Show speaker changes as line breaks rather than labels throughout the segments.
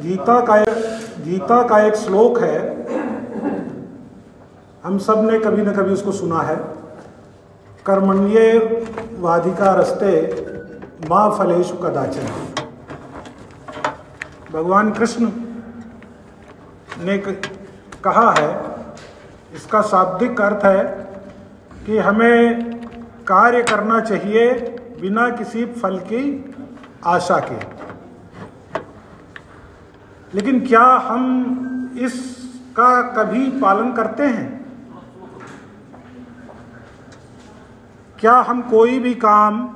गीता का एक श्लोक है, हम सब ने कभी न कभी उसको सुना है। कर्मण्येवाधिकारस्ते मा फलेषु कदाचन। भगवान कृष्ण ने कहा है, इसका शाब्दिक अर्थ है कि हमें कार्य करना चाहिए बिना किसी फल की आशा के। लेकिन क्या हम इसका कभी पालन करते हैं? क्या हम कोई भी काम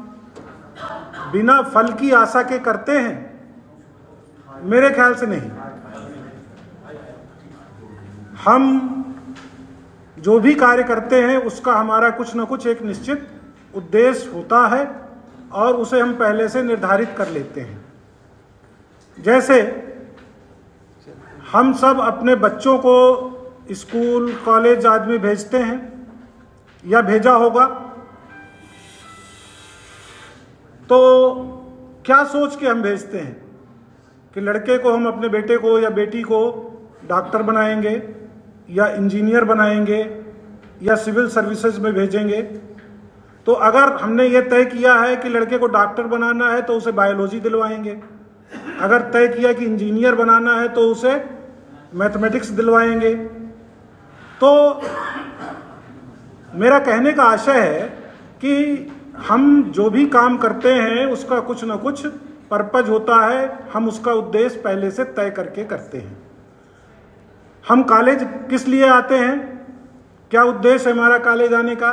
बिना फल की आशा के करते हैं? मेरे ख्याल से नहीं। हम जो भी कार्य करते हैं उसका हमारा कुछ न कुछ एक निश्चित उद्देश्य होता है और उसे हम पहले से निर्धारित कर लेते हैं। जैसे हम सब अपने बच्चों को स्कूल कॉलेज आदि में भेजते हैं या भेजा होगा, तो क्या सोच के हम भेजते हैं कि लड़के को हम अपने बेटे को या बेटी को डॉक्टर बनाएंगे या इंजीनियर बनाएंगे या सिविल सर्विसेज में भेजेंगे। तो अगर हमने ये तय किया है कि लड़के को डॉक्टर बनाना है तो उसे बायोलॉजी दिलवाएंगे, अगर तय किया कि इंजीनियर बनाना है तो उसे मैथमेटिक्स दिलवाएंगे। तो मेरा कहने का आशय है कि हम जो भी काम करते हैं उसका कुछ न कुछ पर्पज होता है, हम उसका उद्देश्य पहले से तय करके करते हैं। हम कॉलेज किस लिए आते हैं? क्या उद्देश्य है हमारा कॉलेज आने का?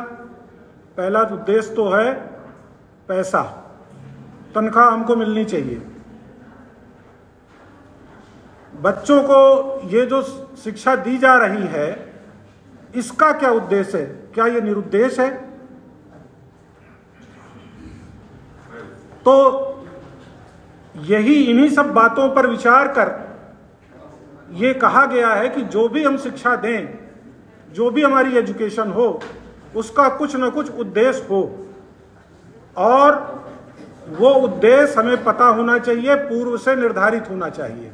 पहला उद्देश्य तो है पैसा, तनख्वाह हमको मिलनी चाहिए। बच्चों को ये जो शिक्षा दी जा रही है इसका क्या उद्देश्य है? क्या ये निरुद्देश्य है? तो यही इन्हीं सब बातों पर विचार कर ये कहा गया है कि जो भी हम शिक्षा दें, जो भी हमारी एजुकेशन हो, उसका कुछ न कुछ उद्देश्य हो और वो उद्देश्य हमें पता होना चाहिए, पूर्व से निर्धारित होना चाहिए।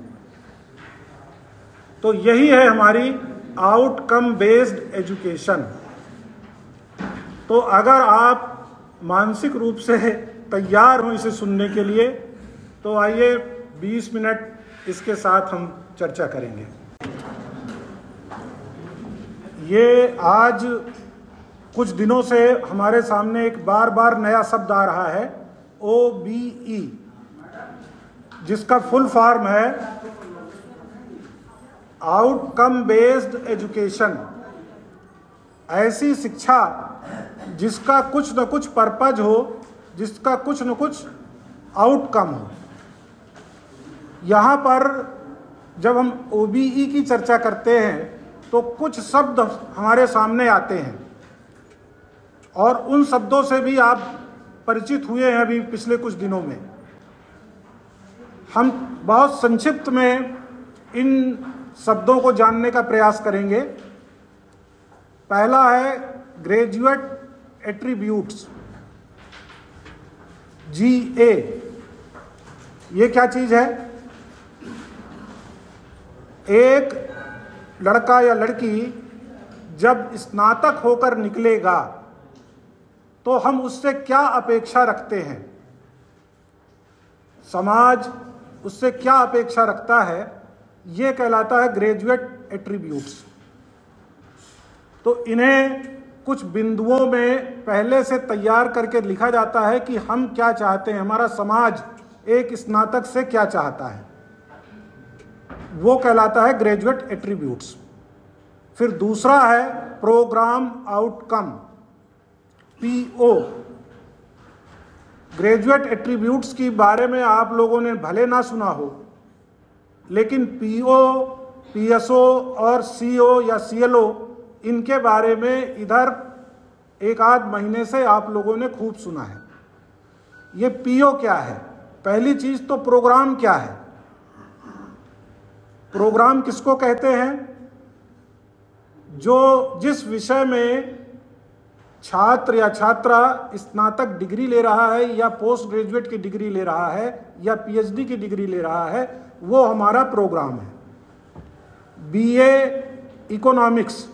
तो यही है हमारी आउटकम बेस्ड एजुकेशन। तो अगर आप मानसिक रूप से तैयार हो इसे सुनने के लिए तो आइए 20 मिनट इसके साथ हम चर्चा करेंगे। ये आज कुछ दिनों से हमारे सामने एक बार बार नया शब्द आ रहा है, OBE, जिसका फुल फॉर्म है आउटकम बेस्ड एजुकेशन। ऐसी शिक्षा जिसका कुछ न कुछ पर्पज हो, जिसका कुछ न कुछ आउटकम हो। यहाँ पर जब हम OBE की चर्चा करते हैं तो कुछ शब्द हमारे सामने आते हैं और उन शब्दों से भी आप परिचित हुए हैं अभी पिछले कुछ दिनों में। हम बहुत संक्षिप्त में इन शब्दों को जानने का प्रयास करेंगे। पहला है ग्रेजुएट एट्रीब्यूट्स, GA। ये क्या चीज है? एक लड़का या लड़की जब स्नातक होकर निकलेगा तो हम उससे क्या अपेक्षा रखते हैं, समाज उससे क्या अपेक्षा रखता है, ये कहलाता है ग्रेजुएट एट्रीब्यूट्स। तो इन्हें कुछ बिंदुओं में पहले से तैयार करके लिखा जाता है कि हम क्या चाहते हैं, हमारा समाज एक स्नातक से क्या चाहता है, वो कहलाता है ग्रेजुएट एट्रीब्यूट्स। फिर दूसरा है programme outcome, PO। Graduate attributes की बारे में आप लोगों ने भले ना सुना हो, लेकिन PO, PSO और CO या CLO, इनके बारे में इधर एक आध महीने से आप लोगों ने खूब सुना है। ये PO क्या है? पहली चीज तो प्रोग्राम क्या है? प्रोग्राम किसको कहते हैं? जो जिस विषय में छात्र या छात्रा स्नातक डिग्री ले रहा है या पोस्ट ग्रेजुएट की डिग्री ले रहा है या पीएचडी की डिग्री ले रहा है, वो हमारा प्रोग्राम है। बीए इकोनॉमिक्स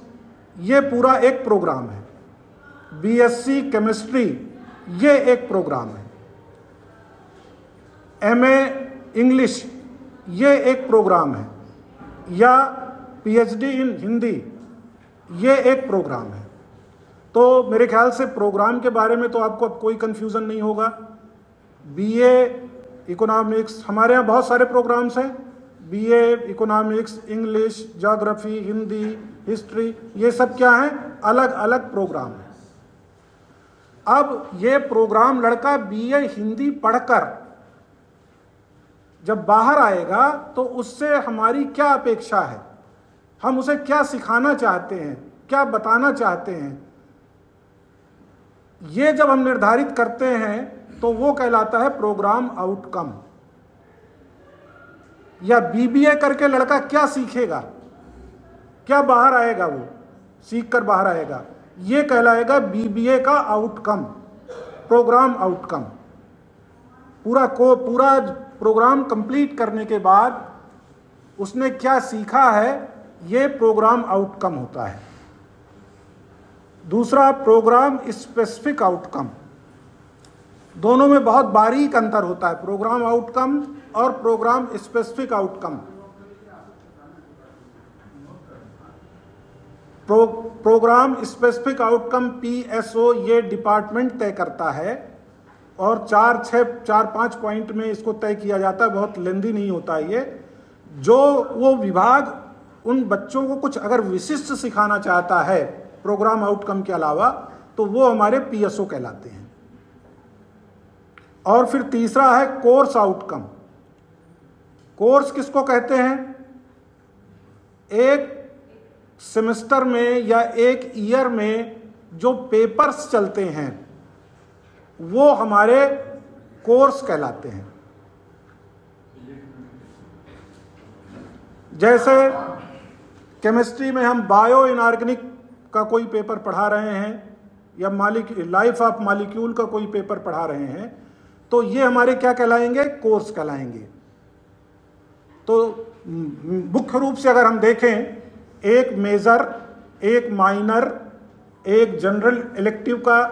ये पूरा एक प्रोग्राम है। बीएससी केमिस्ट्री ये एक प्रोग्राम है। एमए इंग्लिश ये एक प्रोग्राम है, या पीएचडी इन हिंदी ये एक प्रोग्राम है। तो मेरे ख्याल से प्रोग्राम के बारे में तो आपको अब कोई कंफ्यूजन नहीं होगा। बीए इकोनॉमिक्स, हमारे यहाँ बहुत सारे प्रोग्राम्स हैं, BA economics, English, geography, Hindi, history, ये सब क्या हैं, अलग अलग प्रोग्राम हैं। अब ये प्रोग्राम लड़का बीए हिंदी पढ़कर जब बाहर आएगा तो उससे हमारी क्या अपेक्षा है, हम उसे क्या सिखाना चाहते हैं, क्या बताना चाहते हैं, ये जब हम निर्धारित करते हैं तो वो कहलाता है प्रोग्राम आउटकम। या बीबीए करके लड़का क्या सीखेगा, क्या बाहर आएगा, वो सीख कर बाहर आएगा, ये कहलाएगा बीबीए का आउटकम, प्रोग्राम आउटकम। पूरा प्रोग्राम कंप्लीट करने के बाद उसने क्या सीखा है, ये प्रोग्राम आउटकम होता है। दूसरा प्रोग्राम स्पेसिफिक आउटकम, दोनों में बहुत बारीक अंतर होता है, प्रोग्राम आउटकम और programme specific outcome. Programme specific outcome PSO ये डिपार्टमेंट तय करता है और 4-5 पॉइंट में इसको तय किया जाता है, बहुत लेंदी नहीं होता है ये। जो वो विभाग उन बच्चों को कुछ अगर विशिष्ट सिखाना चाहता है प्रोग्राम आउटकम के अलावा, तो वो हमारे पीएसओ कहलाते हैं। और फिर तीसरा है कोर्स आउटकम। कोर्स किसको कहते हैं, एक सेमेस्टर में या एक ईयर में जो पेपर्स चलते हैं वो हमारे कोर्स कहलाते हैं। जैसे केमिस्ट्री में हम बायो इनऑर्गेनिक का कोई पेपर पढ़ा रहे हैं या लाइफ ऑफ मॉलिक्यूल का कोई पेपर पढ़ा रहे हैं, तो ये हमारे क्या कहलाएंगे, कोर्स कहलाएंगे। तो मुख्य रूप से अगर हम देखें, एक मेजर, एक माइनर, एक जनरल इलेक्टिव का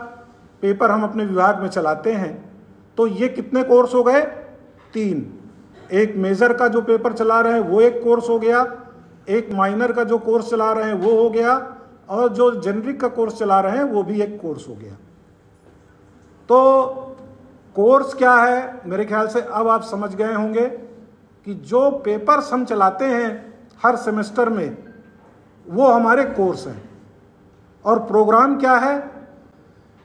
पेपर हम अपने विभाग में चलाते हैं, तो ये कितने कोर्स हो गए, 3। एक मेजर का जो पेपर चला रहे हैं वो एक कोर्स हो गया, एक माइनर का जो कोर्स चला रहे हैं वो हो गया, और जो जेनरिक का कोर्स चला रहे हैं वो भी एक कोर्स हो गया। तो कोर्स क्या है, मेरे ख्याल से अब आप समझ गए होंगे कि जो पेपर्स हम चलाते हैं हर सेमेस्टर में वो हमारे कोर्स हैं। और प्रोग्राम क्या है,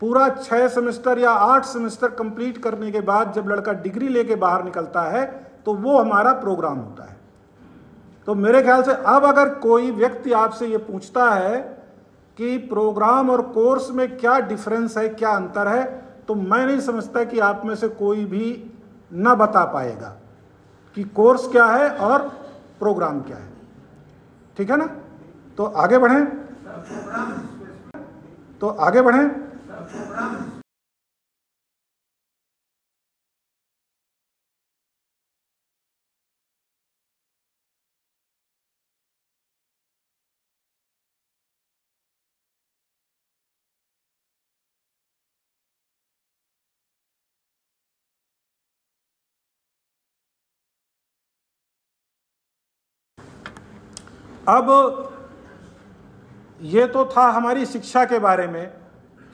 पूरा 6 सेमेस्टर या 8 सेमेस्टर कंप्लीट करने के बाद जब लड़का डिग्री लेके बाहर निकलता है तो वो हमारा प्रोग्राम होता है। तो मेरे ख्याल से अब अगर कोई व्यक्ति आपसे ये पूछता है कि प्रोग्राम और कोर्स में क्या डिफरेंस है, क्या अंतर है, तो मैं नहीं समझता कि आप में से कोई भी न बता पाएगा कि कोर्स क्या है और प्रोग्राम क्या है। ठीक है ना, तो आगे बढ़ें। अब ये तो था हमारी शिक्षा के बारे में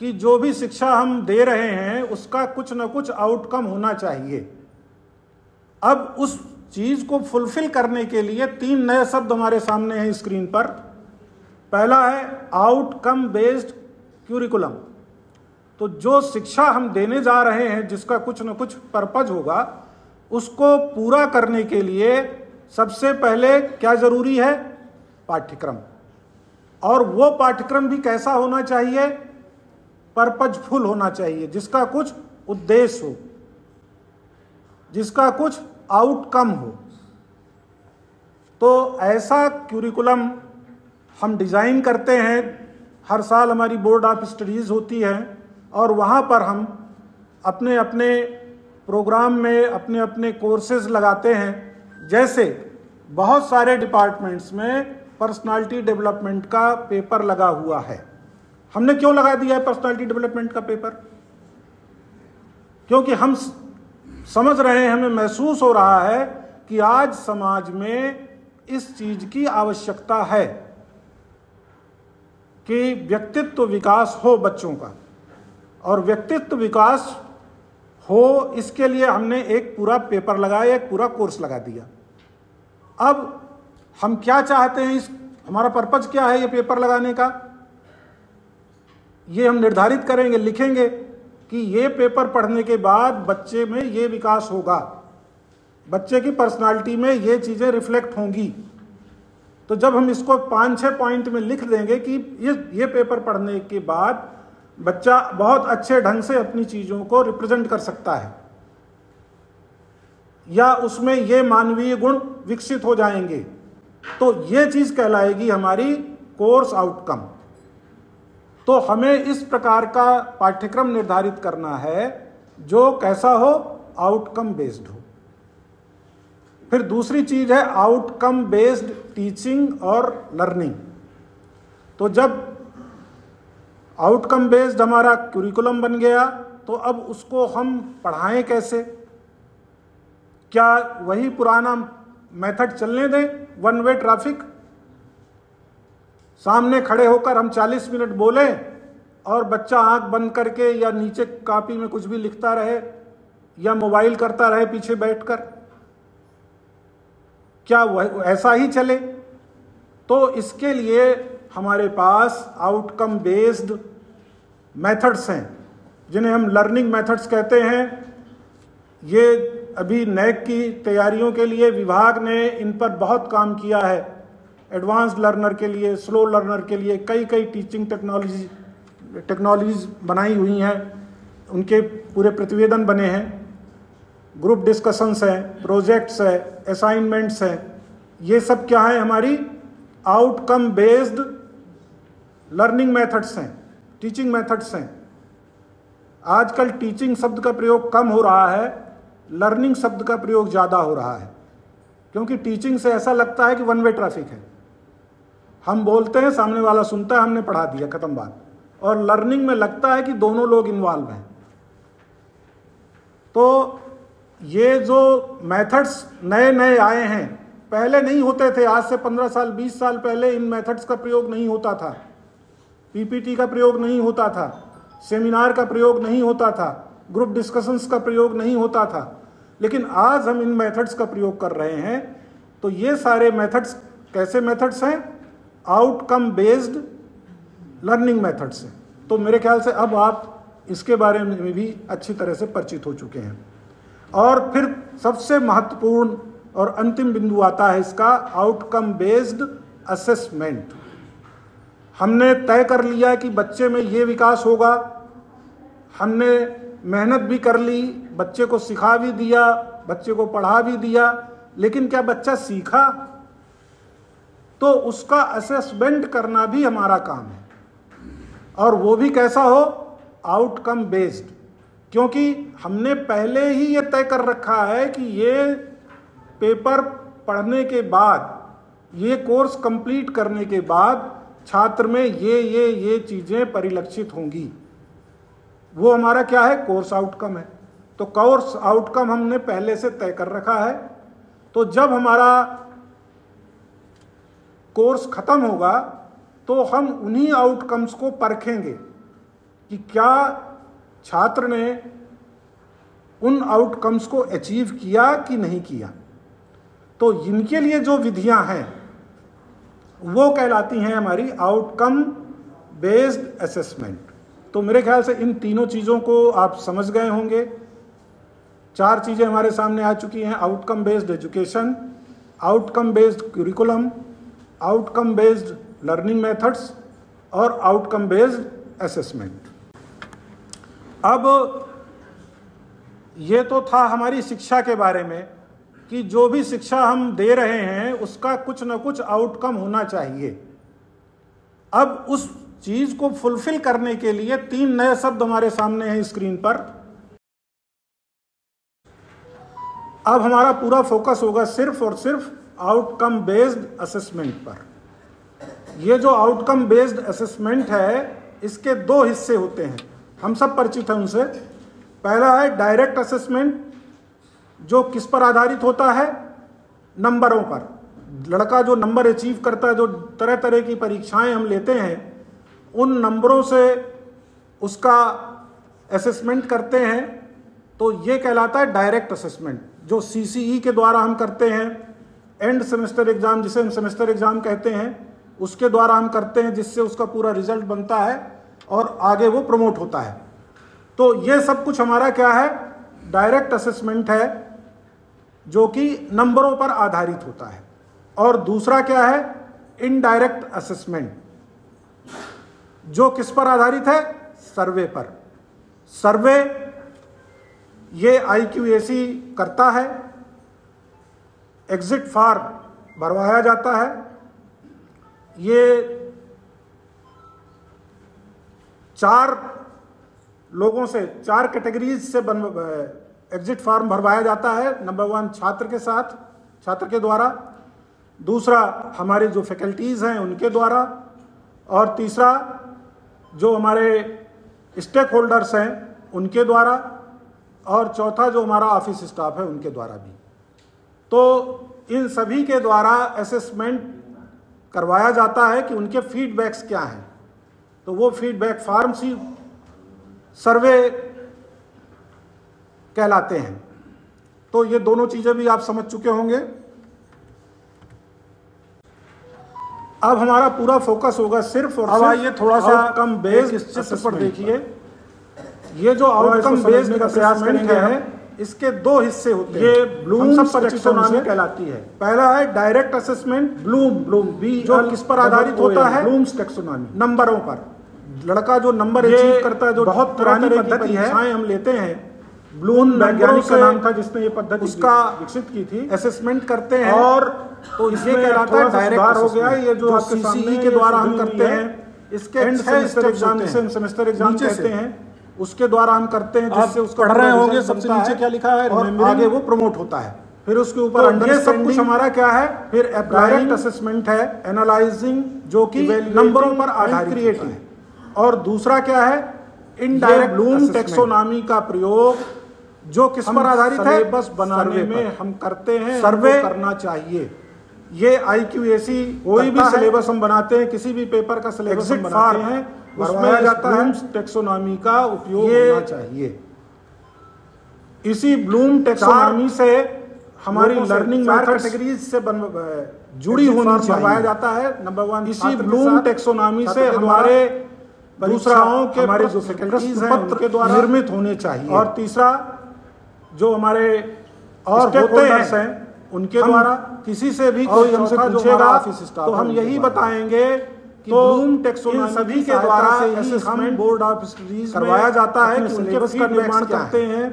कि जो भी शिक्षा हम दे रहे हैं उसका कुछ ना कुछ आउटकम होना चाहिए। अब उस चीज को फुलफिल करने के लिए 3 नए शब्द हमारे सामने हैं स्क्रीन पर। पहला है आउटकम बेस्ड क्यूरिकुलम। तो जो शिक्षा हम देने जा रहे हैं जिसका कुछ ना कुछ पर्पज होगा, उसको पूरा करने के लिए सबसे पहले क्या जरूरी है, पाठ्यक्रम। और वो पाठ्यक्रम भी कैसा होना चाहिए, पर्पजफुल होना चाहिए, जिसका कुछ उद्देश्य हो, जिसका कुछ आउटकम हो। तो ऐसा क्यूरिकुलम हम डिजाइन करते हैं हर साल हमारी बोर्ड ऑफ स्टडीज़ होती है और वहाँ पर हम अपने अपने प्रोग्राम में अपने अपने कोर्सेज लगाते हैं। जैसे बहुत सारे डिपार्टमेंट्स में पर्सनालिटी डेवलपमेंट का पेपर लगा हुआ है। हमने क्यों लगा दिया है पर्सनालिटी डेवलपमेंट का पेपर? क्योंकि हम समझ रहे हैं, हमें महसूस हो रहा है कि आज समाज में इस चीज की आवश्यकता है कि व्यक्तित्व विकास हो बच्चों का, और व्यक्तित्व विकास हो इसके लिए हमने एक पूरा पेपर लगाया, एक पूरा कोर्स लगा दिया। अब हम क्या चाहते हैं, हमारा पर्पज क्या है ये पेपर लगाने का, ये हम निर्धारित करेंगे, लिखेंगे कि ये पेपर पढ़ने के बाद बच्चे में ये विकास होगा, बच्चे की पर्सनालिटी में ये चीज़ें रिफ्लेक्ट होंगी। तो जब हम इसको 5-6 पॉइंट में लिख देंगे कि ये पेपर पढ़ने के बाद बच्चा बहुत अच्छे ढंग से अपनी चीज़ों को रिप्रेजेंट कर सकता है, या उसमें ये मानवीय गुण विकसित हो जाएंगे, तो ये चीज़ कहलाएगी हमारी कोर्स आउटकम। तो हमें इस प्रकार का पाठ्यक्रम निर्धारित करना है जो कैसा हो, आउटकम बेस्ड हो। फिर दूसरी चीज है आउटकम बेस्ड टीचिंग और लर्निंग। तो जब आउटकम बेस्ड हमारा करिकुलम बन गया, तो अब उसको हम पढ़ाएं कैसे? क्या वही पुराना मेथड चलने दें, वन वे ट्रैफिक? सामने खड़े होकर हम 40 मिनट बोलें और बच्चा आंख बंद करके या नीचे कॉपी में कुछ भी लिखता रहे या मोबाइल करता रहे पीछे बैठकर? क्या वह ऐसा ही चले? तो इसके लिए हमारे पास आउटकम बेस्ड मेथड्स हैं जिन्हें हम लर्निंग मेथड्स कहते हैं। ये अभी नेक की तैयारियों के लिए विभाग ने इन पर बहुत काम किया है। एडवांस लर्नर के लिए, स्लो लर्नर के लिए कई टीचिंग टेक्नोलॉजीज बनाई हुई हैं, उनके पूरे प्रतिवेदन बने हैं, ग्रुप डिस्कशंस हैं, प्रोजेक्ट्स हैं, असाइनमेंट्स हैं। ये सब क्या है? हमारी आउटकम बेस्ड लर्निंग मेथड्स हैं, टीचिंग मेथड्स हैं। आजकल टीचिंग शब्द का प्रयोग कम हो रहा है, लर्निंग शब्द का प्रयोग ज़्यादा हो रहा है, क्योंकि टीचिंग से ऐसा लगता है कि वन वे ट्रैफिक है। हम बोलते हैं, सामने वाला सुनता है, हमने पढ़ा दिया, खत्म बात। और लर्निंग में लगता है कि दोनों लोग इन्वॉल्व हैं। तो ये जो मेथड्स नए नए आए हैं, पहले नहीं होते थे। आज से 15 साल 20 साल पहले इन मेथड्स का प्रयोग नहीं होता था, पीपीटी का प्रयोग नहीं होता था, सेमिनार का प्रयोग नहीं होता था, ग्रुप डिस्कशंस का प्रयोग नहीं होता था। लेकिन आज हम इन मेथड्स का प्रयोग कर रहे हैं। तो ये सारे मेथड्स कैसे मेथड्स हैं? आउटकम बेस्ड लर्निंग मेथड्स हैं। तो मेरे ख्याल से अब आप इसके बारे में भी अच्छी तरह से परिचित हो चुके हैं। और फिर सबसे महत्वपूर्ण और अंतिम बिंदु आता है इसका, आउटकम बेस्ड असेसमेंट। हमने तय कर लिया कि बच्चे में ये विकास होगा, हमने मेहनत भी कर ली, बच्चे को सिखा भी दिया, बच्चे को पढ़ा भी दिया, लेकिन क्या बच्चा सीखा? तो उसका असेसमेंट करना भी हमारा काम है, और वो भी कैसा हो? Outcome based. क्योंकि हमने पहले ही ये तय कर रखा है कि ये पेपर पढ़ने के बाद, ये कोर्स कंप्लीट करने के बाद छात्र में ये चीज़ें परिलक्षित होंगी। वो हमारा क्या है? कोर्स आउटकम है। तो कोर्स आउटकम हमने पहले से तय कर रखा है। तो जब हमारा कोर्स खत्म होगा तो हम उन्हीं आउटकम्स को परखेंगे कि क्या छात्र ने उन आउटकम्स को अचीव किया कि नहीं किया। तो इनके लिए जो विधियां हैं वो कहलाती हैं हमारी आउटकम बेस्ड असेसमेंट। तो मेरे ख्याल से इन तीनों चीज़ों को आप समझ गए होंगे। 4 चीज़ें हमारे सामने आ चुकी हैं: outcome based education, outcome based curriculum, outcome based learning methods और आउटकम बेस्ड असेसमेंट। अब ये तो था हमारी शिक्षा के बारे में कि जो भी शिक्षा हम दे रहे हैं उसका कुछ ना कुछ आउटकम होना चाहिए। अब उस चीज को फुलफिल करने के लिए 3 नए शब्द हमारे सामने हैं स्क्रीन पर। अब हमारा पूरा फोकस होगा सिर्फ और सिर्फ आउटकम बेस्ड असेसमेंट पर। ये जो आउटकम बेस्ड असेसमेंट है, इसके 2 हिस्से होते हैं, हम सब परिचित हैं उनसे। पहला है डायरेक्ट असेसमेंट, जो किस पर आधारित होता है? नंबरों पर। लड़का जो नंबर अचीव करता है, जो तरह तरह की परीक्षाएं हम लेते हैं, उन नंबरों से उसका असेसमेंट करते हैं, तो ये कहलाता है डायरेक्ट असेसमेंट, जो CCE के द्वारा हम करते हैं। एंड सेमेस्टर एग्जाम, जिसे हम सेमेस्टर एग्जाम कहते हैं, उसके द्वारा हम करते हैं, जिससे उसका पूरा रिजल्ट बनता है और आगे वो प्रमोट होता है। तो ये सब कुछ हमारा क्या है? डायरेक्ट असेसमेंट है, जो कि नंबरों पर आधारित होता है। और दूसरा क्या है? इनडायरेक्ट असेसमेंट, जो किस पर आधारित है? सर्वे पर। सर्वे ये IQAC करता है, एग्जिट फॉर्म भरवाया जाता है। ये 4 लोगों से, 4 कैटेगरीज से एग्जिट फॉर्म भरवाया जाता है। नंबर 1 छात्र के साथ, छात्र के द्वारा, दूसरा हमारे जो फैकल्टीज हैं उनके द्वारा, और तीसरा जो हमारे स्टेक होल्डर्स हैं उनके द्वारा, और चौथा जो हमारा ऑफिस स्टाफ है उनके द्वारा भी। तो इन सभी के द्वारा असेसमेंट करवाया जाता है कि उनके फीडबैक्स क्या हैं। तो वो फीडबैक फॉर्म्स ही सर्वे कहलाते हैं। तो ये दोनों चीजें भी आप समझ चुके होंगे। अब हमारा पूरा फोकस होगा सिर्फ और आइए थोड़ा सा आउटकम बेस्ड इस चित्र पर देखिए। ये जो आउटकम बेस्ड असेसमेंट है, इसके 2 हिस्से होते हैं। ये ब्लूम्स टैक्सोनॉमी कहलाती है। पहला है डायरेक्ट असेसमेंट, ब्लूम बी, जो किस पर आधारित होता है? ब्लूम्स टैक्सोनॉमी, नंबरों पर। लड़का जो नंबर अचीव करता है, जो बहुत पुरानी पद्धति है, हम लेते हैं। ब्लूम वैज्ञानिक का नाम था जिसने ये पद्धति उसका विकसित की थी। असेसमेंट करते हैं, और तो इसमें कहलाता है डायरेक्ट हो गया। ये जो CCE के द्वारा हम करते हैं, इसके एंड सेमेस्टर एग्जाम, जिसे हम सेमेस्टर एग्जाम कहते हैं, उसके द्वारा हम करते हैं, जिससे उसका पढ़ रहे होंगे सबसे नीचे क्या लिखा है, और आगे वो प्रमोट होता है। फिर उसके ऊपर अंडरस्टैंडिंग, सब कुछ हमारा क्या है? फिर डायरेक्ट असेसमेंट है, एनालाइजिंग, जो कि नंबरों पर आधारित है। और दूसरा क्या है? इनडायरेक्ट ब्लूम टैक्सोनॉमी का प्रयोग, जो किस पर आधारित है? सिलेबस बनाने में हम करते हैं, सर्वे करना चाहिए। ये IQAC, कोई भी सिलेबस हम बनाते हैं, किसी भी पेपर का सिलेबस हम बनाते हैं, उसमें जाता है टैक्सोनॉमी का उपयोग होना चाहिए। इसी ब्लूम टैक्सोनॉमी से हमारी लर्निंग कैटेगरीज से जुड़ी होनी चाहिए जाता है। नंबर 1 इसी ब्लूम टैक्सोनॉमी से हमारे परीक्षाओं के हमारे जो फैकल्टीज हैं उनके द्वारा निर्मित होने चाहिए। और तीसरा जो हमारे और स्टेक होल्डर्स हैं उनके द्वारा। किसी से भी कोई हमसे पूछेगा तो हम यही बताएंगे कि ब्लूम टैक्सोनॉमी सभी के द्वारा असेसमेंट बोर्ड ऑफ स्टडीज करवाया जाता है कि सिलेबस का निर्माण करते हैं।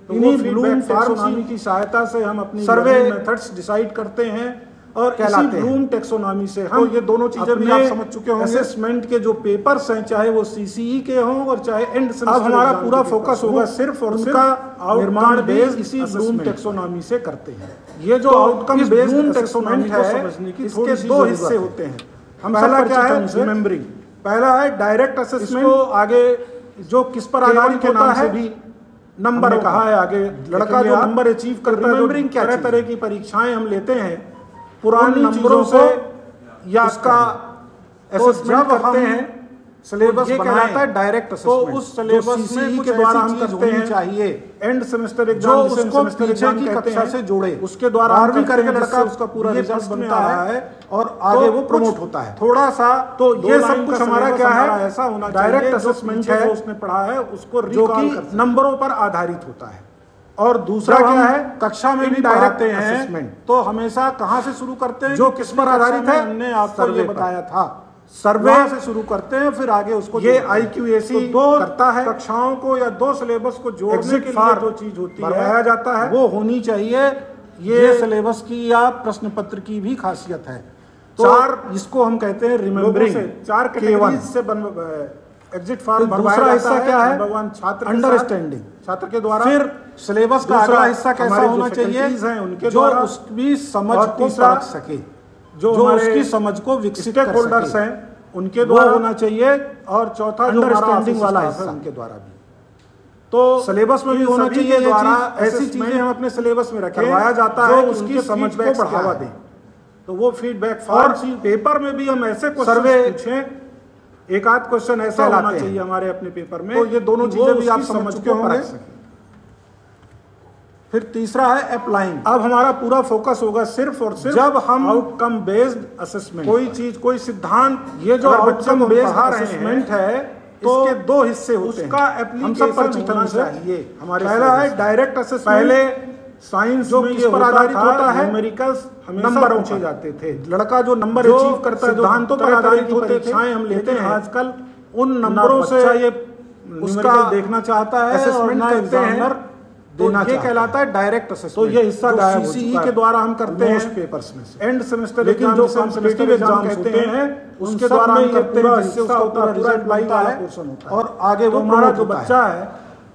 इन्हीं ब्लूम टैक्सोनॉमी की सहायता से हम अपनी सर्वे मेथड्स डिसाइड करते हैं और इसी ब्लूम टैक्सोनॉमी से हम ये दोनों चीजें भी आप समझ चुके होंगे। असेसमेंट के जो पेपर्स हैं, चाहे वो CCE के हों और चाहे एंड सेमेस्टर, अब हमारा पूरा फोकस होगा सिर्फ और उनका निर्माण बेस्ड इसी ब्लूम टैक्सोनॉमी से करते हैं। ये जो आउटकम बेस्ड ब्लूम टैक्सोनॉमी है, इसके 2 हिस्से होते हैं। हम पहला क्या है? रिमेंबरिंग। पहला है डायरेक्ट असेसमेंट, आगे जो किस पर आधारित होता है? भी नंबर कहा है आगे। लड़का जो नंबर अचीव करता है, रिमेंबरिंग क्या तरह तरह की परीक्षाएं हम लेते हैं पुरानी नंबरों से, या उसका असेसमेंट करते हैं। सिलेबस बनाता है डायरेक्ट असेसमेंट, तो उस सिलेबस में कुछ द्वारा हम करते हैं चाहिए। एंड सेमेस्टर एग्जाम, जिसे हम सेमेस्टर एग्जाम कहते हैं, से जोड़े, उसके द्वारा 12वीं करके लड़का उसका पूरा रिजल्ट बनता है और आगे वो प्रमोट होता है। थोड़ा सा तो ये सब कुछ हमारा क्या है? ऐसा होना चाहिए डायरेक्ट असेसमेंट है, जो उसने पढ़ा है उसको, जो कि नंबरों पर आधारित होता है। और दूसरा क्या है? कक्षा में भी डायरेक्ट असेसमेंट तो हमेशा कहाँ से शुरू करते हैं? जो किस पर आधारित है? हमने आपको ये बताया था, सर्वे से शुरू करते हैं, फिर आगे उसको ये IQAC तो 2 करता है। कक्षाओं को या 2 सिलेबस को जोड़ने के लिए जो चीज होती है जाता है, वो होनी चाहिए। ये सिलेबस की या प्रश्न पत्र की भी खासियत है। चार, इसको हम कहते हैं रिमेम्बरिंग, चार कैटेगरीज से एग्जिट फॉर्म। दूसरा हिस्सा क्या है? छात्र अंडरस्टैंडिंग, छात्र के द्वारा। फिर सिलेबस का अगला हिस्सा कैसा होना चाहिए? उनके जो उसकी समझ को परख सके, जो उसकी समझ को विकसित कर सके, होल्डर्स हैं उनके द्वारा होना चाहिए। और चौथा अंडरस्टैंडिंग वाला हिस्सा उनके द्वारा भी। तो सिलेबस में भी होना चाहिए ये चीज। ऐसी चीजें हम अपने सिलेबस में रखें, करवाया जाता है कि उसकी समझ को बढ़ावा दें। तो वो फीडबैक फॉर्म, पेपर में भी हम ऐसे सर्वे पूछें, एक आध क्वेश्चन ऐसा होना चाहिए हमारे अपने पेपर में, तो ये दोनों चीजें भी आप समझ चुके होंगे। फिर तीसरा है अप्लाइंग। अब हमारा पूरा फोकस होगा सिर्फ और सिर्फ जब हम आउटकम बेस्ड असेसमेंट, कोई चीज, कोई सिद्धांत, ये जो आउटकम बेस्ड असेसमेंट है, तो इसके दो हिस्से होते हैं, उसका एप्लीकेशन परिचित होना चाहिए हमारे। पहला है डायरेक्ट असेसमेंट। पहले साइंस जो किस पर आधारित होता है, न्यूमेरिकल्स नंबर पूछे जाते थे। लड़का जो नंबर अचीव करता है, सिद्धांतों पर आधारित होते थे, हम लेते हैं आजकल, उन नंबरों से ये उसका देखना चाहता है, असेसमेंट करते हैं, देना ये कहलाता है डायरेक्ट असेसमेंट। तो ये हिस्सा सीसीई के द्वारा हम करते हैं पेपर्स में से। एंड सेमेस्टर, लेकिन जो कॉम्पिटिटिव एग्जाम कहते हैं उसके द्वारा हम करते हैं, जिससे उसका पूरा रिजल्ट बनता है और आगे वो हमारा जो बच्चा है,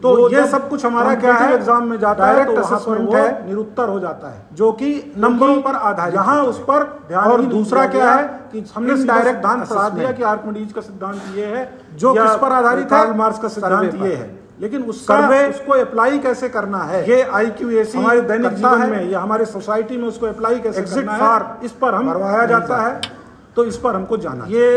तो ये सब कुछ हमारा क्या है, एग्जाम में जाता है, डायरेक्ट असेसमेंट है, निरुत्तर हो जाता है, जो कि नंबरों पर आधारित, यहाँ उस पर ध्यान। और दूसरा क्या है कि हमने डायरेक्ट सिद्धांत बता दिया कि आर्किमिडीज का सिद्धांत ये है, जो किस पर आधारित है, कार्ल मार्क्स का सिद्धांत ये है, लेकिन उसका उसको अप्लाई कैसे करना है, ये IQAC हमारे दैनिक जीवन में या हमारे सोसाइटी में उसको अप्लाई कैसे करना है, इस पर हम करवाया जाता है। तो इस पर हमको जाना ये,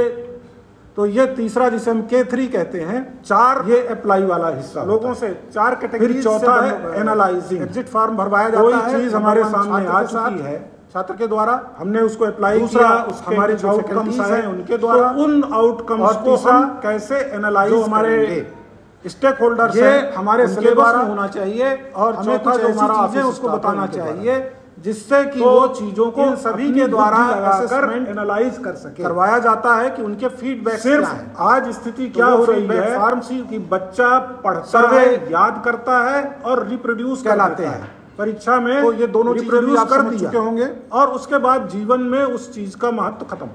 तो ये तीसरा जिसे हम K3 कहते हैं, चार, ये अप्लाई वाला हिस्सा लोगों से, चार कैटेगरी। चौथा है एनालाइजिंग। एग्जिट फॉर्म भरवाया जाता है, कोई चीज हमारे सामने आ चुकी है छात्र के द्वारा, हमने उसको अप्लाई किया, हमारे जो आउटकम्स हैं उनके द्वारा, उन आउटकम्स को हम कैसे एनालाइज, हमारे स्टेक होल्डर्स हैं हमारे सिलेबस में होना चाहिए, और चौथा जो हमारा चीजें उसको बताना चाहिए, जिससे कि वो चीजों को सभी के द्वारा असेसमेंट एनालाइज कर सके। करवाया जाता है कि उनके फीडबैक क्या है। आज स्थिति क्या हो रही है फार्मेसी की, बच्चा पढ़ता है, याद करता है और रिप्रोड्यूस कहलाते हैं परीक्षा में, तो ये दोनों रिप्रोड्यूस कर दिया होंगे, और उसके बाद जीवन में उस चीज का महत्व खत्म।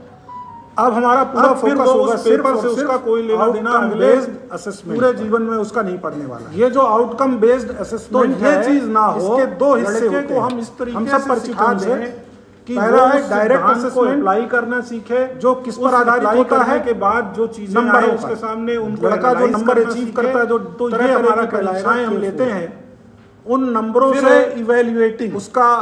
अब हमारा पूरा फोकस होगा सिर्फ और सिर्फ उसका कोई लेना देना बेस्ड असेसमेंट, पूरे जीवन में उसका नहीं पढ़ने वाला। ये जो आउटकम बेस्ड असेसमेंट, तो ये चीज ना हो, इसके दो हिस्से होते हैं, हम इस तरीके से परिचित होंगे कि पहला है डायरेक्ट असेसमेंट अप्लाई करना सीखे, जो किस पर आधारित होता है, के बाद जो चीजें नंबर उसके सामने, उनको लड़का जो नंबर अचीव करता है, जो तो ये हमारा परीक्षाएं हम लेते हैं, उन नंबरों से इवेल्युएटिंग उसका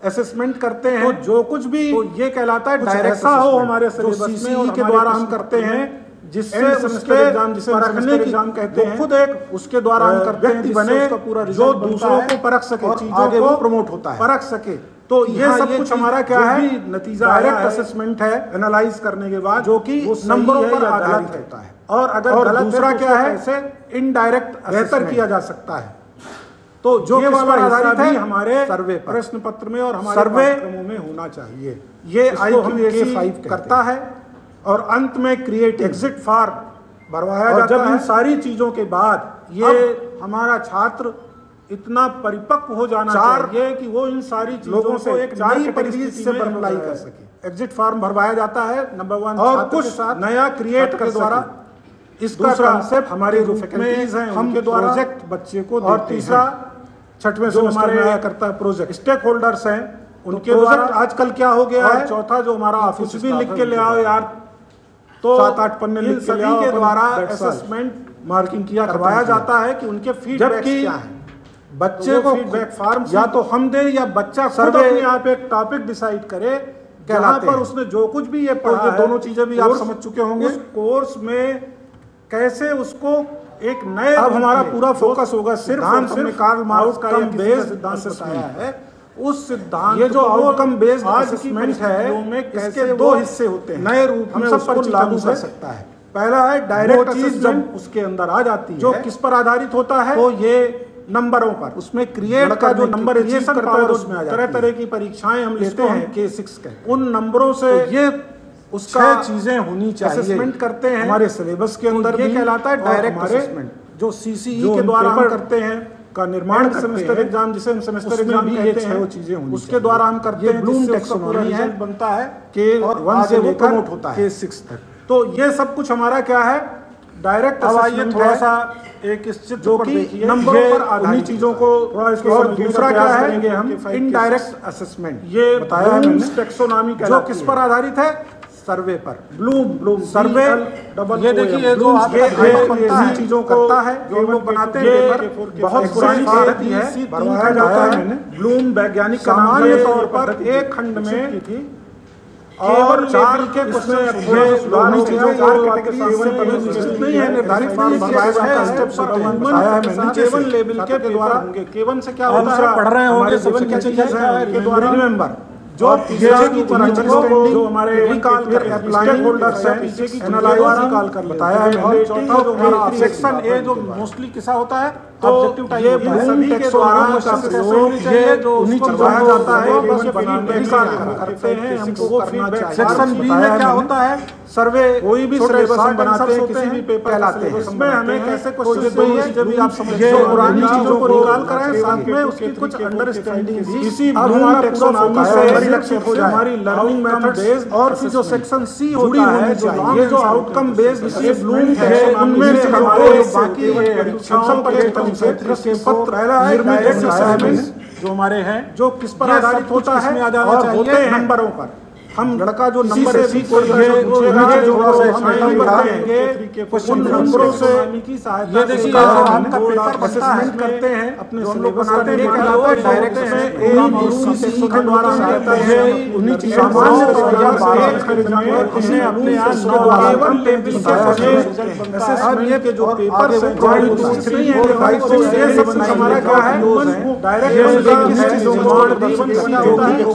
असेसमेंट करते हैं। तो जो कुछ भी, तो ये कहलाता है डायरेक्ट ऐसा हो हमारे सिलेबस में, और के द्वारा हम करते हैं, जिससे उसके एग्जाम, जिसे परखने की एग्जाम कहते हैं, खुद एक उसके द्वारा हम करते हैं, व्यक्ति बने जो दूसरों को परख सके, चीजों को प्रमोट होता है, परख सके। तो ये सब कुछ हमारा क्या है, नतीजा डायरेक्ट असेसमेंट है, एनालाइज करने के बाद, जो कि नंबरों पर आधारित होता है। और अगर गलत, दूसरा क्या है, इसे इनडायरेक्ट बेहतर किया जा सकता है। तो जो किस पर आधारित है, हमारे सर्वे प्रश्न पत्र में और हमारे पाठ्यक्रमों में होना चाहिए। ये IQAC करता है, और अंत में क्रिएट एग्जिट फॉर्म भरवाया जाता है। जब इन सारी चीजों के बाद ये हमारा छात्र इतना परिपक्व हो जाना चाहिए कि वो इन सारी चीजों से एक नई परिस्थिति से अप्लाई कर सके। एग्जिट फॉर्म भरवाया जाता है, नंबर 1, और कुछ नया क्रिएट के द्वारा। इसका कंसेप्ट हमारे जो फैकल्टीज हैं उनके द्वारा प्रोजेक्ट बच्चे को, और तीसरा छठवें सेमेस्टर में आया करता है प्रोजेक्ट। स्टेक होल्डर्स हैं उनके द्वारा आजकल क्या हो गया है, चौथा जो हमारा ऑफिस भी लिख के ले आओ यार, तो 7-8 पन्ने लिख के ले आओ, के द्वारा असेसमेंट मार्किंग किया करवाया जाता है कि उनके फीडबैक क्या है। बच्चे को फीडबैक फॉर्म या तो हम दे, या बच्चा सर्वे अपने आप एक टॉपिक डिसाइड करे, जहां पर उसने जो कुछ भी ये पढ़ा है, दोनों चीजें भी आप समझ चुके होंगे, उस कोर्स में कैसे उसको एक नए, अब हमारा पूरा फोकस होगा सिर्फ हमने कार्ल मार्क्स का बेस्ड सिद्धांत बताया है, उस सिद्धांत, ये जो आउटकम बेस्ड असेसमेंट है, इसके दो हिस्से होते हैं, नए रूप में सब पर लागू कर सकता है। पहला है डायरेक्ट असेसमेंट, जब उसके अंदर आ जाती है, जो किस पर आधारित होता है, तो ये नंबरों पर, उसमें क्रिएट का जो नंबर अचीव करता है उसमें आ जाता है। तरह तरह की परीक्षाएं हम लेते हैं, K6 के, उन नंबरों से ये उसका चीजें होनी चाहिए, असेसमेंट करते हैं हमारे सिलेबस के अंदर। ये कहलाता है डायरेक्ट असेसमेंट, जो CCE के द्वारा हम करते हैं, का निर्माण सेमेस्टर एग्जाम, जिसे हम सेमेस्टर एग्जाम कहते हैं, वो चीजें होंगी, उसके द्वारा हम करते हैं। ब्लूम टैक्सोनॉमी है, बनता है K1 से लेकर प्रमोट होता है K6 तक। तो ये सब कुछ हमारा क्या है, डायरेक्ट असेसमेंट थोड़ा सा एक जो कि नंबरों पर आधारित चीजों को, और दूसरा क्या है हम इनडायरेक्ट असेसमेंट, ये बताया है मैंने, टैक्सोनॉमी जो किस पर आधारित है, सर्वे पर। ब्लूम सर्वे, ये देखिए जो ये चीजों को करता है, जो हम लोग बनाते हैं, बहुत पुरानी पद्धति है, जाता है मैंने। ब्लूम वैज्ञानिक सामान्य तौर पर एक खंड में थी और 4 के क्वेश्चन नहीं है, निर्धारित स्टेप्स केवल लेवल के द्वारा होंगे। केवल से क्या होता है, पढ़ रहे होंगे, के द्वारा रिमेंबर जो जो हमारे स्टेक होल्डर्स हैं, एनालाइज कर बताया है। चौथा सेक्शन ए जो मोस्टली किसा होता है, तो ये ब्लूम टैक्सोनॉमी का प्रयोग ये जो उन्हीं चीजों को जाता है, बस करते हैं, हमको करना चाहिए। सेक्शन बी में क्या होता है, सर्वे, कोई भी सिलेबस हम बनाते हैं, किसी भी पेपर कहलाते हैं, इसमें हमें कैसे क्वेश्चन चाहिए, जब भी आप समझते हैं पुरानी चीजों को निकाल कर आए, साथ में उसकी कुछ अंडरस्टैंडिंग भी इसी ब्लूम टैक्सोनॉमी से परिलक्षित हो जाए। हमारी लर्निंग मेथड बेस्ड और फिर जो सेक्शन सी होता है, ये जो आउटकम बेस्ड इसी ब्लूम टैक्सोनॉमी में हमारे बाकी परीक्षाओं पर पहला है जो हमारे हैं, जो किस पर आधारित होता है, और होते हैं नंबरों पर। हम लड़का जो नंबर से कोई जो नंबर देंगे, उन नंबरों से ये देखिए हम पेपर असेसमेंट करते हैं, अपने हम लोग बनाते हैं, डायरेक्ट में ए के द्वारा आता है, उन्हीं चीजों सामान्य हमने अपने आप केवल लेवल के असेसमेंट के जो पेपर से ये सब हमारा क्या है, डायरेक्ट किस चीजों को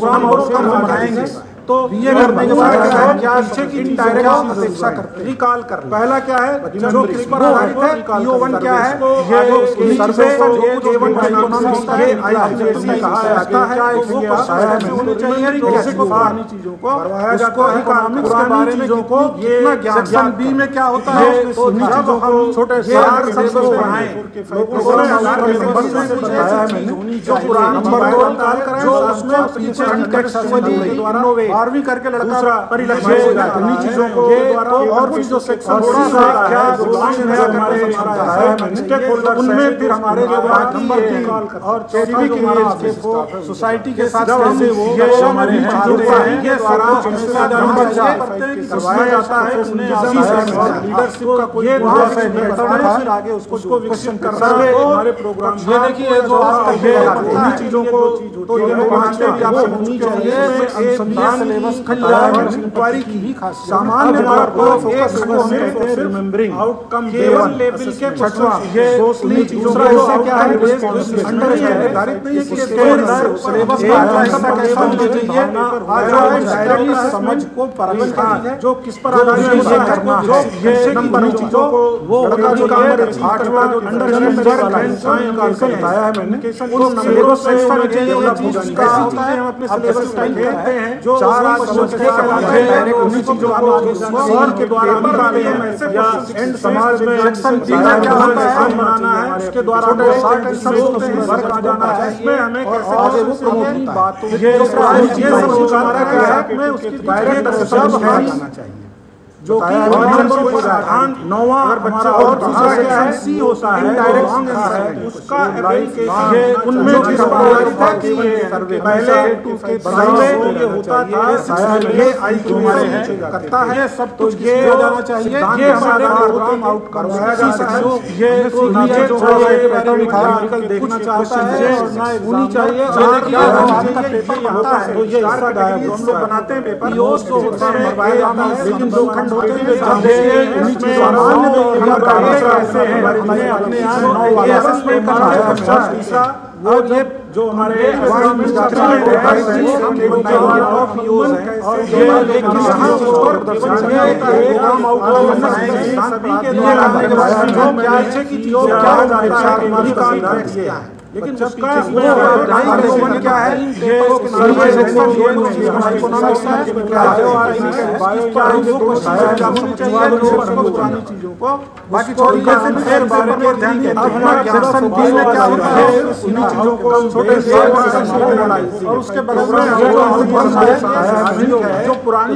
हम बनाएंगे। तो ये करने के बाद क्या पीछे की इनडायरेक्ट अपेक्षा करते हैं, रिकॉल कर। पहला क्या है, जो किस पर आधारित है, PO1 क्या है, ये सर्वे K1 का इकोनॉमिक्स है, IISc कहा जाता है, वो पढ़ाया है होनी चाहिए, कैसे पुरानी चीजों को पढ़ाया जाता है, इकोनॉमिक्स के बारे में चीजों को कितना ज्ञान। सेक्शन बी में क्या होता है, तो जब हम छोटे सार सबको पढ़ाएं, लोगों को बताया है मैंने, जो पुरानी नंबर को निकाल कर जो उसमें पीछे कंटेक्सचुअली इनोवेट और भी करके लड़का परिलक्षित हो जाता है उन्हीं चीजों को। और फिर जो सेक्शन क्या रोलाइन है हमारे स्टेक होल्डर्स, उनमें फिर हमारे जो बाकी और चौथा जो हमारा सोसाइटी के साथ कैसे वो हमारे ये सारा नंबर करवाया जाता है, लीडरशिप का कोई फिर आगे उसको विकसित करना है हमारे प्रोग्राम। ये देखिए जो उन्हीं चीजों को तो ये मानते हैं कि आप होनी चाहिए सिलेबस इंक्वायरी की भी खास सामान्य तौर पर फोकस में रिमेंबरिंग आउटकम केवल लेवल के छठवां ये दूसरी चीजों का हिस्सा क्या है, अंडर निर्धारित नहीं है कि इसके अंदर सिलेबस का ऐसा कैसा होना चाहिए, डायरेक्ट समझ को परखना जो किस पर आधारित करना है, ये नंबर चीजों को वो आठवां जो अंडर बताया है मैंने, उन सिलेबस सेक्शन में चाहिए ये चीज का होता है, हम अपने सिलेबस टाइप कहते हैं जो उन्हीं चीजों को और के द्वारा निकाले हैं, या एंड समाज में सेक्शन बी का क्या होता है बनाना है, उसके द्वारा वर्क आ जाना है, इसमें हमें कैसे वो प्रमोट बातों ये सब हमारा क्या है, मैं उसकी डायरेक्ट सब जाना चाहिए जो कि नौवां अगर बच्चा और दूसरा क्या है सी होता है डायरेक्ट है उसका ये उनमें सर्वे पहले ये होता था, ये आईक्यू करता है, ये सब कुछ ये जाना चाहिए, ये हमारे प्रोग्राम आउटकम ये देखना चाहता है होनी चाहिए, आपका पेपर आता है तो ये हम लोग बनाते हैं पेपर जो होता है, लेकिन जो खंड होते हैं वो ये जो हमारे सभी के लेकिन
क्या है चीजों को बाकी छोड़ और उसके बगल में जो पुरानी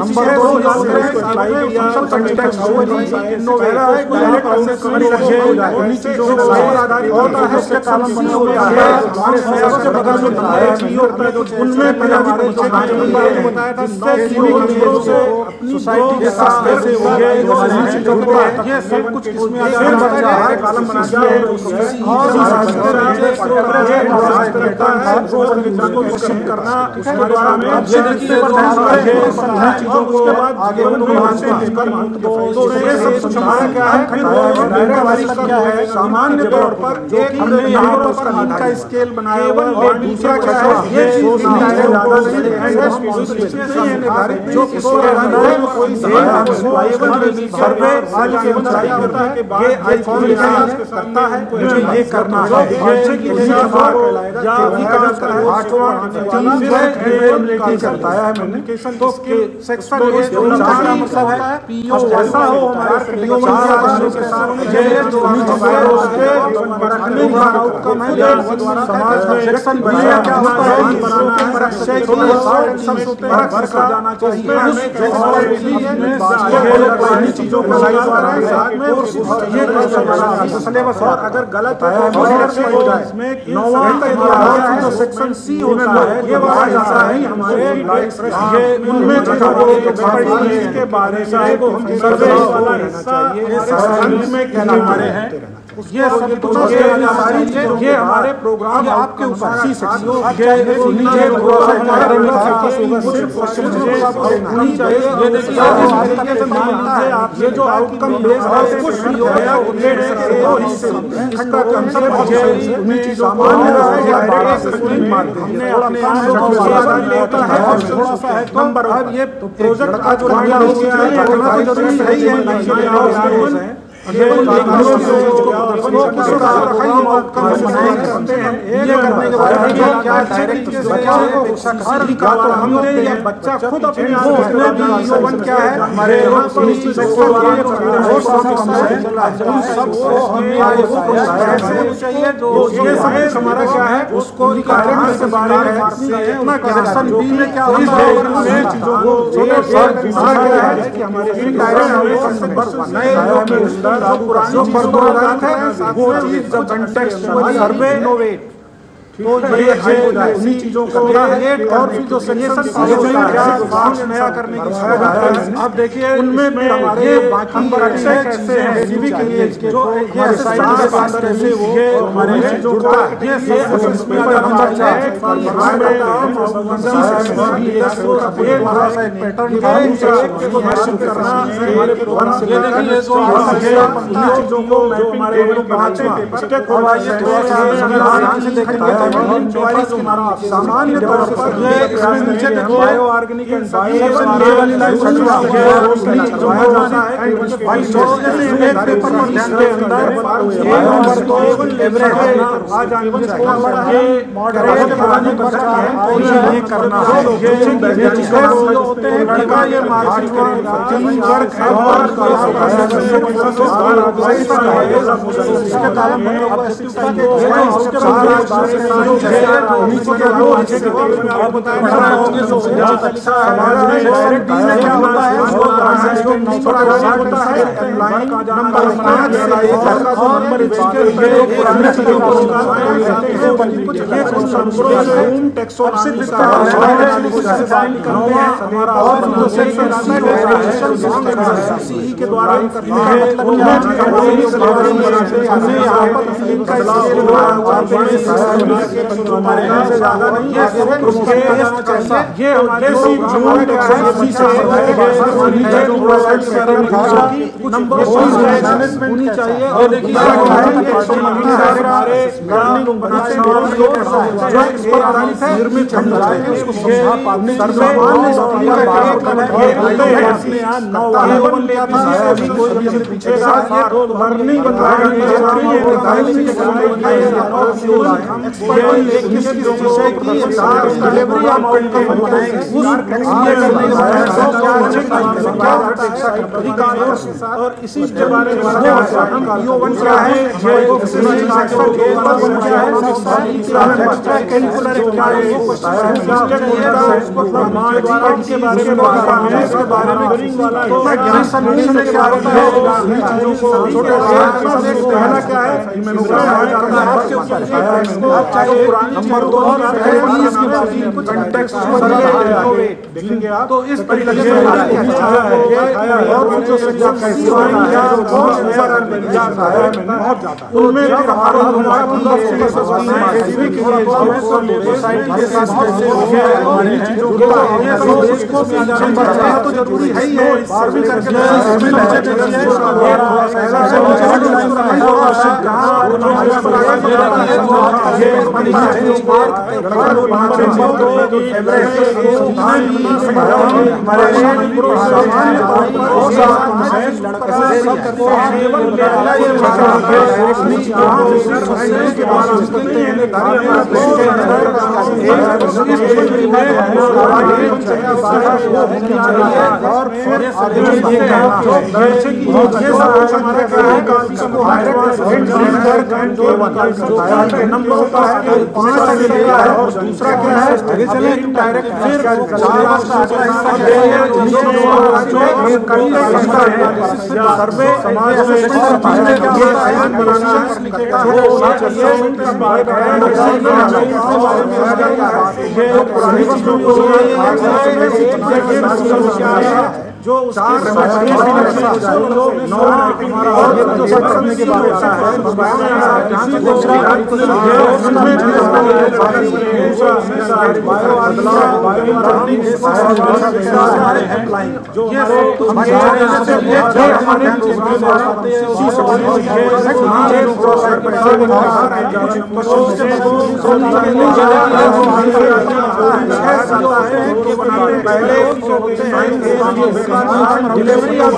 सोसाइटी के साथ कैसे हो गया ये सब कुछ इसमें करना उसके बाद आगे सामान्य तौर पर हमने यहाँ पर का स्केल बनाया हुआ और दूसरा क्या है जो सर्वे करता है मुझे ये करना है करता है मैंने तो सेक्शन ऐसा हो चीजों को सिलेबस और अगर गलत है तो सेक्शन सी होता है ये हमारे उनमें के बारे में में क्या हमारे हैं ये ये हमारे प्रोग्राम आपके ऊपर ये जो आउटकम बेस्ड नंबर ये प्रोजेक्ट का जो ये करने के बाद क्या हमने ये बच्चा खुद अपने क्या है हमारे हमारा क्या है उसको से बारे में क्या होता है चीजों को सर्वे इनोवेट तो ये उन्हीं चीजों को और फिर जो नया करने की अब देखिए उनमें हमारे बाकी कैसे हैं सिविक जो कैसे वो हमारे चीजों का ये सामान्य तौर पर बायो ऑर्गेनिक एंड के द्वारा ये हमारे होनी चाहिए और देखिए डिलीवरी और इसी के बारे में क्या है पहला क्या है नंबर 2 देखेंगे आप तो इस तरीके से उनमें तो जरूरी है ही है और फिर नंबर होता है 5 और दूसरा क्या है डायरेक्ट फिर सर्वे समाज जो करने के बाद डिलीवरी ऑफ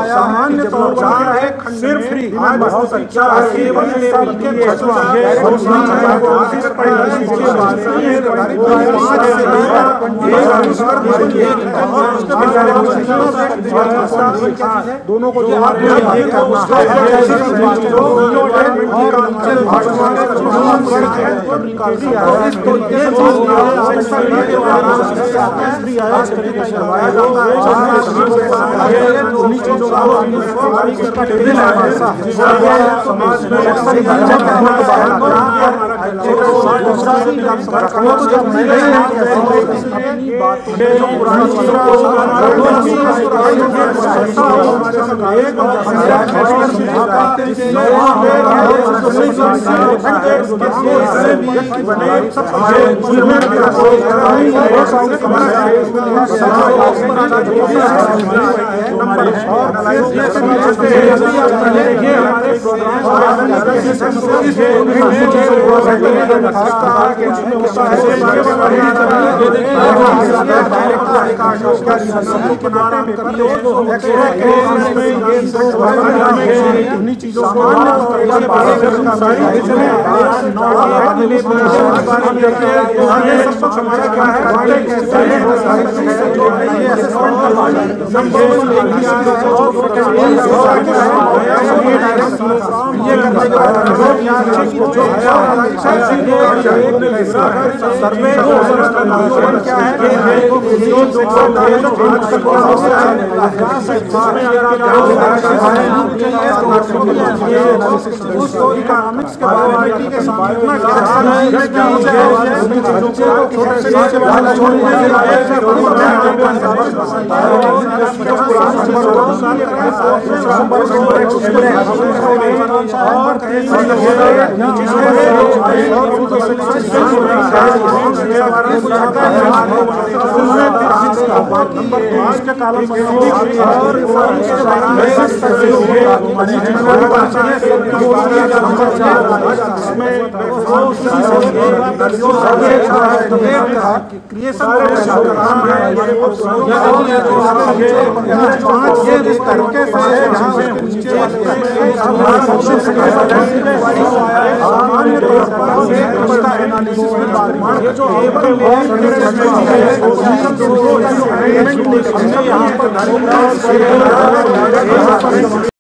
सामान्य तौर पर सिर्फ बहुत अच्छा दोनों को उन्हीं चीजों को सर्वे क्या है उसको इकोनॉमिक्स के बारे में के सामने